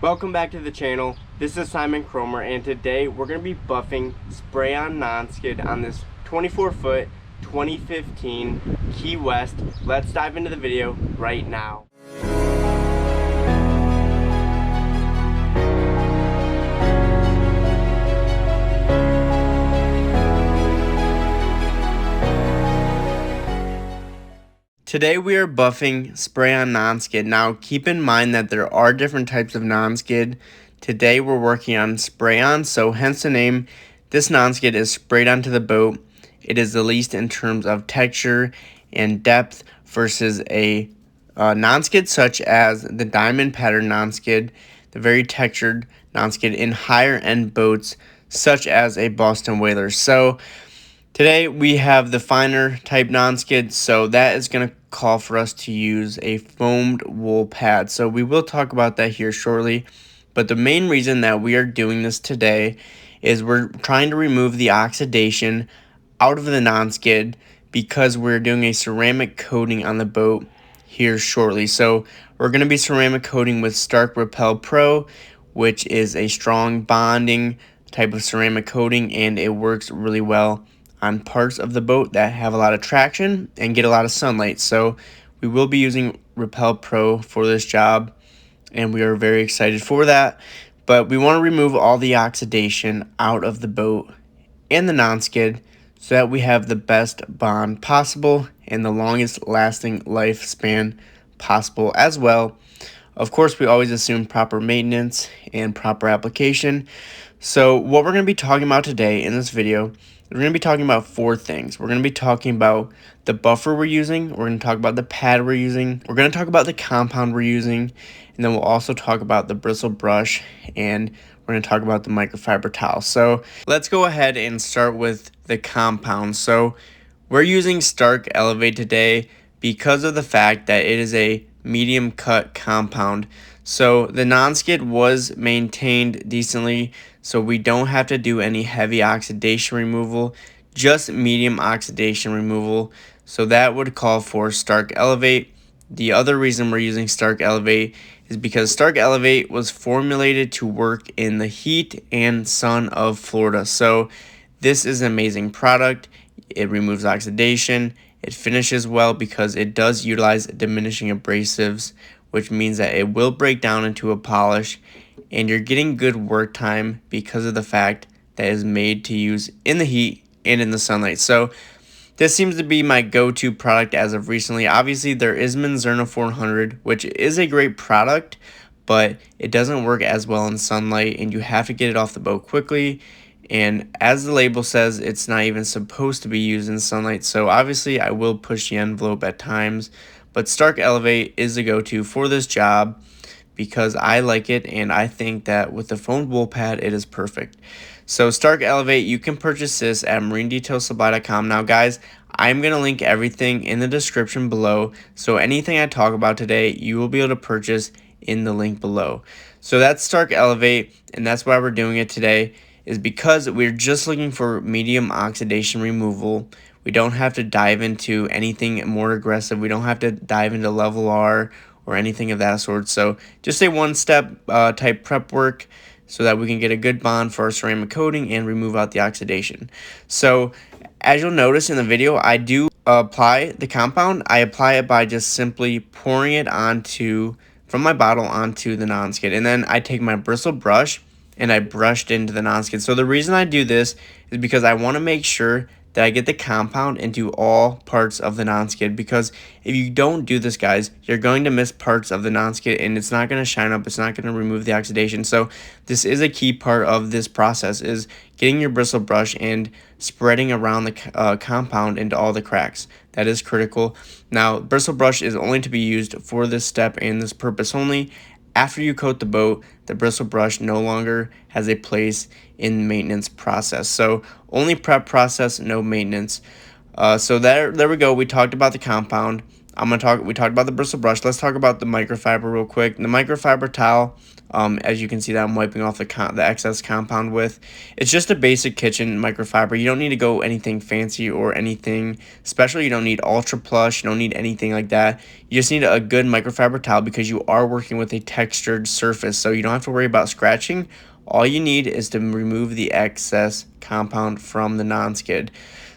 Welcome back to the channel. This is Simon Cromer, and today we're going to be buffing spray-on non-skid on this 24-foot 2015 Key West. Let's dive into the video right now. Today we are buffing spray-on non-skid. Now keep in mind that there are different types of non-skid. Today we're working on spray-on, so hence the name. This non-skid is sprayed onto the boat. It is the least in terms of texture and depth versus a non-skid such as the diamond pattern non-skid, the very textured non-skid in higher end boats such as a Boston Whaler. So today we have the finer type non-skid, so that is going to call for us to use a foamed wool pad. So we will talk about that here shortly, but the main reason that we are doing this today is we're trying to remove the oxidation out of the non-skid because we're doing a ceramic coating on the boat here shortly. So we're going to be ceramic coating with Stark Repel Pro, which is a strong bonding type of ceramic coating, and it works really well on parts of the boat that have a lot of traction and get a lot of sunlight. So we will be using Repel Pro for this job, and we are very excited for that. But we want to remove all the oxidation out of the boat and the non-skid so that we have the best bond possible and the longest lasting lifespan possible as well. Of course, we always assume proper maintenance and proper application. So what we're going to be talking about today in this video, we're going to be talking about four things. We're going to be talking about the buffer we're using. We're going to talk about the pad we're using. We're going to talk about the compound we're using. And then we'll also talk about the bristle brush. And we're going to talk about the microfiber towel. So let's go ahead and start with the compound. So we're using Stark Elevate today because of the fact that it is a medium cut compound. So the non-skid was maintained decently, so we don't have to do any heavy oxidation removal, just medium oxidation removal. So that would call for Stark Elevate. The other reason we're using Stark Elevate is because Stark Elevate was formulated to work in the heat and sun of Florida. So this is an amazing product. It removes oxidation. It finishes well because it does utilize diminishing abrasives, which means that it will break down into a polish, and you're getting good work time because of the fact that it is made to use in the heat and in the sunlight. So this seems to be my go-to product as of recently. Obviously, there is Manzerna 400, which is a great product, but it doesn't work as well in sunlight, and you have to get it off the boat quickly. And as the label says, it's not even supposed to be used in sunlight. So obviously, I will push the envelope at times, but Stark Elevate is the go-to for this job because I like it, and I think that with the foamed wool pad, it is perfect. So Stark Elevate, you can purchase this at marinedetailsupply.com. Now guys, I'm going to link everything in the description below, so anything I talk about today, you will be able to purchase in the link below. So that's Stark Elevate, and that's why we're doing it today, is because we're just looking for medium oxidation removal. We don't have to dive into anything more aggressive. We don't have to dive into level R or anything of that sort. So just a one-step type prep work so that we can get a good bond for our ceramic coating and remove out the oxidation. So as you'll notice in the video, I do apply the compound. I apply it by just simply pouring it from my bottle onto the non-skid. And then I take my bristle brush and I brushed into the non-skid. So the reason I do this is because I want to make sure that I get the compound into all parts of the non-skid, because if you don't do this, guys, you're going to miss parts of the non-skid and it's not going to shine up. It's not going to remove the oxidation. So this is a key part of this process, is getting your bristle brush and spreading around the compound into all the cracks. That is critical. Now, bristle brush is only to be used for this step and this purpose only. After you coat the boat, the bristle brush no longer has a place in the maintenance process. So only prep process, no maintenance. So there we go. We talked about the compound. We talked about the bristle brush. Let's talk about the microfiber real quick. The microfiber towel, as you can see that I'm wiping off the excess compound with. It's just a basic kitchen microfiber. You don't need to go anything fancy or anything special. You don't need ultra plush. You don't need anything like that. You just need a good microfiber towel because you are working with a textured surface, so you don't have to worry about scratching. All you need is to remove the excess compound from the NonSkid.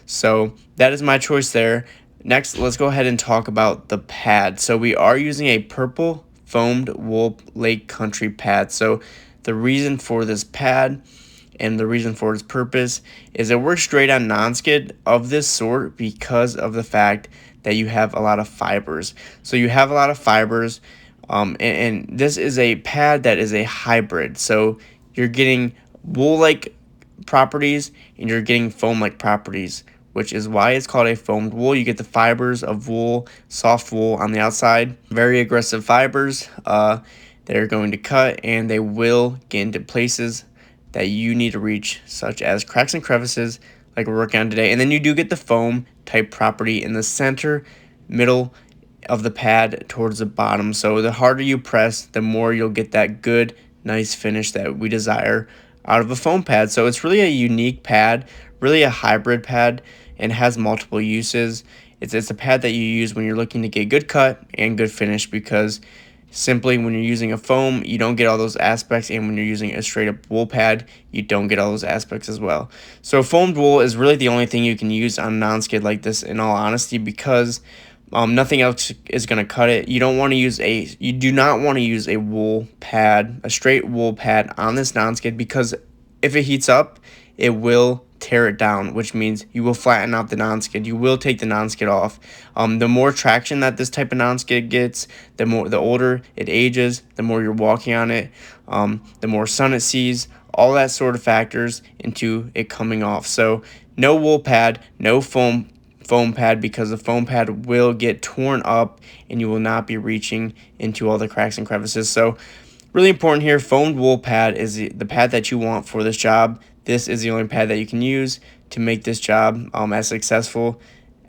So that is my choice there. Next, let's go ahead and talk about the pad. So we are using a purple foamed wool Lake Country pad. So the reason for this pad and the reason for its purpose is it works great on NonSkid of this sort because of the fact that you have a lot of fibers. So you have a lot of fibers, and this is a pad that is a hybrid. So you're getting wool-like properties and you're getting foam-like properties, which is why it's called a foamed wool. You get the fibers of wool, soft wool on the outside, very aggressive fibers. They're going to cut and they will get into places that you need to reach, such as cracks and crevices like we're working on today. And then you do get the foam type property in the center, middle of the pad towards the bottom. So the harder you press, the more you'll get that good, nice finish that we desire out of a foam pad. So it's really a unique pad, really a hybrid pad, and has multiple uses. It's a pad that you use when you're looking to get good cut and good finish, because simply when you're using a foam, you don't get all those aspects, and when you're using a straight up wool pad, you don't get all those aspects as well. So foamed wool is really the only thing you can use on a NonSkid like this, in all honesty, because nothing else is going to cut it. You do not want to use a wool pad, a straight wool pad on this NonSkid, because if it heats up, it will tear it down, which means you will flatten out the NonSkid. You will take the NonSkid off. The more traction that this type of NonSkid gets, the older it ages, the more you're walking on it, the more sun it sees, all that sort of factors into it coming off. So no wool pad, no foam pad, because the foam pad will get torn up and you will not be reaching into all the cracks and crevices. So really important here, foamed wool pad is the pad that you want for this job. This is the only pad that you can use to make this job as successful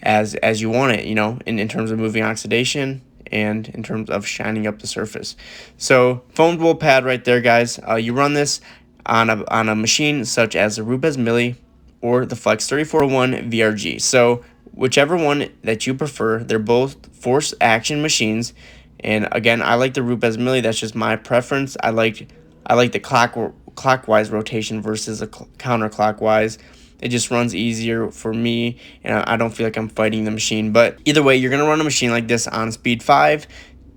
as you want it, in terms of moving oxidation and in terms of shining up the surface. So foamed wool pad right there, guys. You run this on a machine such as the Rupes Mili or the Flex 3401 VRG. So whichever one that you prefer, they're both force action machines. And again, I like the Rupes Mili. That's just my preference. I like the clockwise rotation versus a counterclockwise. It just runs easier for me, and I don't feel like I'm fighting the machine. But either way, you're going to run a machine like this on speed 5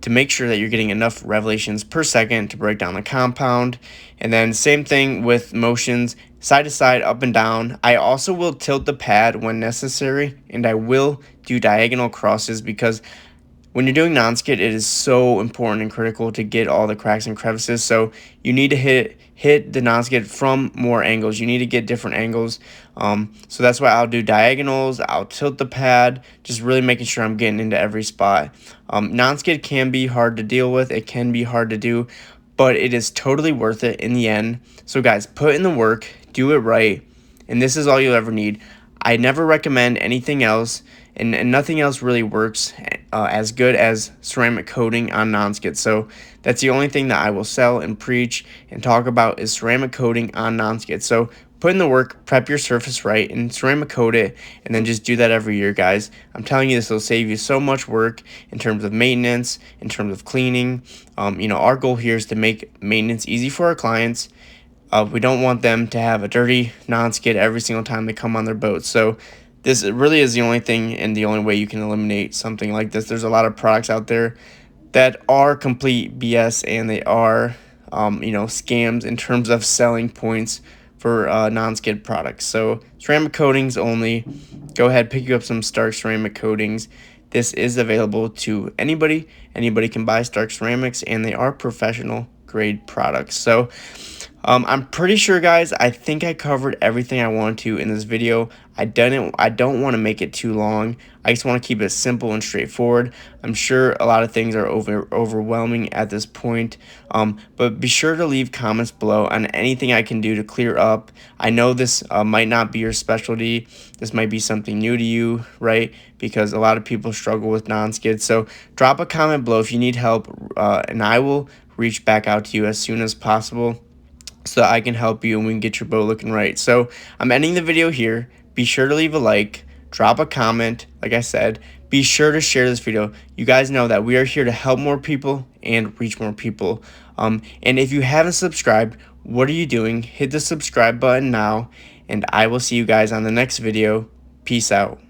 to make sure that you're getting enough revolutions per second to break down the compound. And then same thing with motions, side to side, up and down. I also will tilt the pad when necessary, and I will do diagonal crosses, because when you're doing NonSkid, it is so important and critical to get all the cracks and crevices. So you need to hit the NonSkid from more angles. You need to get different angles. So that's why I'll do diagonals. I'll tilt the pad, just really making sure I'm getting into every spot. NonSkid can be hard to deal with. It can be hard to do, but it is totally worth it in the end. So guys, put in the work, do it right, and this is all you'll ever need. I never recommend anything else, and nothing else really works as good as ceramic coating on NonSkid. So that's the only thing that I will sell and preach and talk about, is ceramic coating on NonSkid. So put in the work, prep your surface right, and ceramic coat it, and then just do that every year, guys. I'm telling you, this will save you so much work in terms of maintenance, in terms of cleaning. Our goal here is to make maintenance easy for our clients. We don't want them to have a dirty NonSkid every single time they come on their boat. So this really is the only thing and the only way you can eliminate something like this. There's a lot of products out there that are complete BS, and they are, scams in terms of selling points for NonSkid products. So ceramic coatings only. Go ahead, pick you up some Stark ceramic coatings. This is available to anybody. Anybody can buy Stark ceramics, and they are professional grade products. So I'm pretty sure, guys, I think I covered everything I wanted to in this video. I don't want to make it too long. I just want to keep it simple and straightforward. I'm sure a lot of things are overwhelming at this point, but be sure to leave comments below on anything I can do to clear up. I know this might not be your specialty. This might be something new to you, right? Because a lot of people struggle with non-skid. So drop a comment below if you need help, and I will reach back out to you as soon as possible so that I can help you and we can get your boat looking right. So I'm ending the video here. Be sure to leave a like, drop a comment, like I said. Be sure to share this video. You guys know that we are here to help more people and reach more people. And if you haven't subscribed, what are you doing? Hit the subscribe button now, and I will see you guys on the next video. Peace out.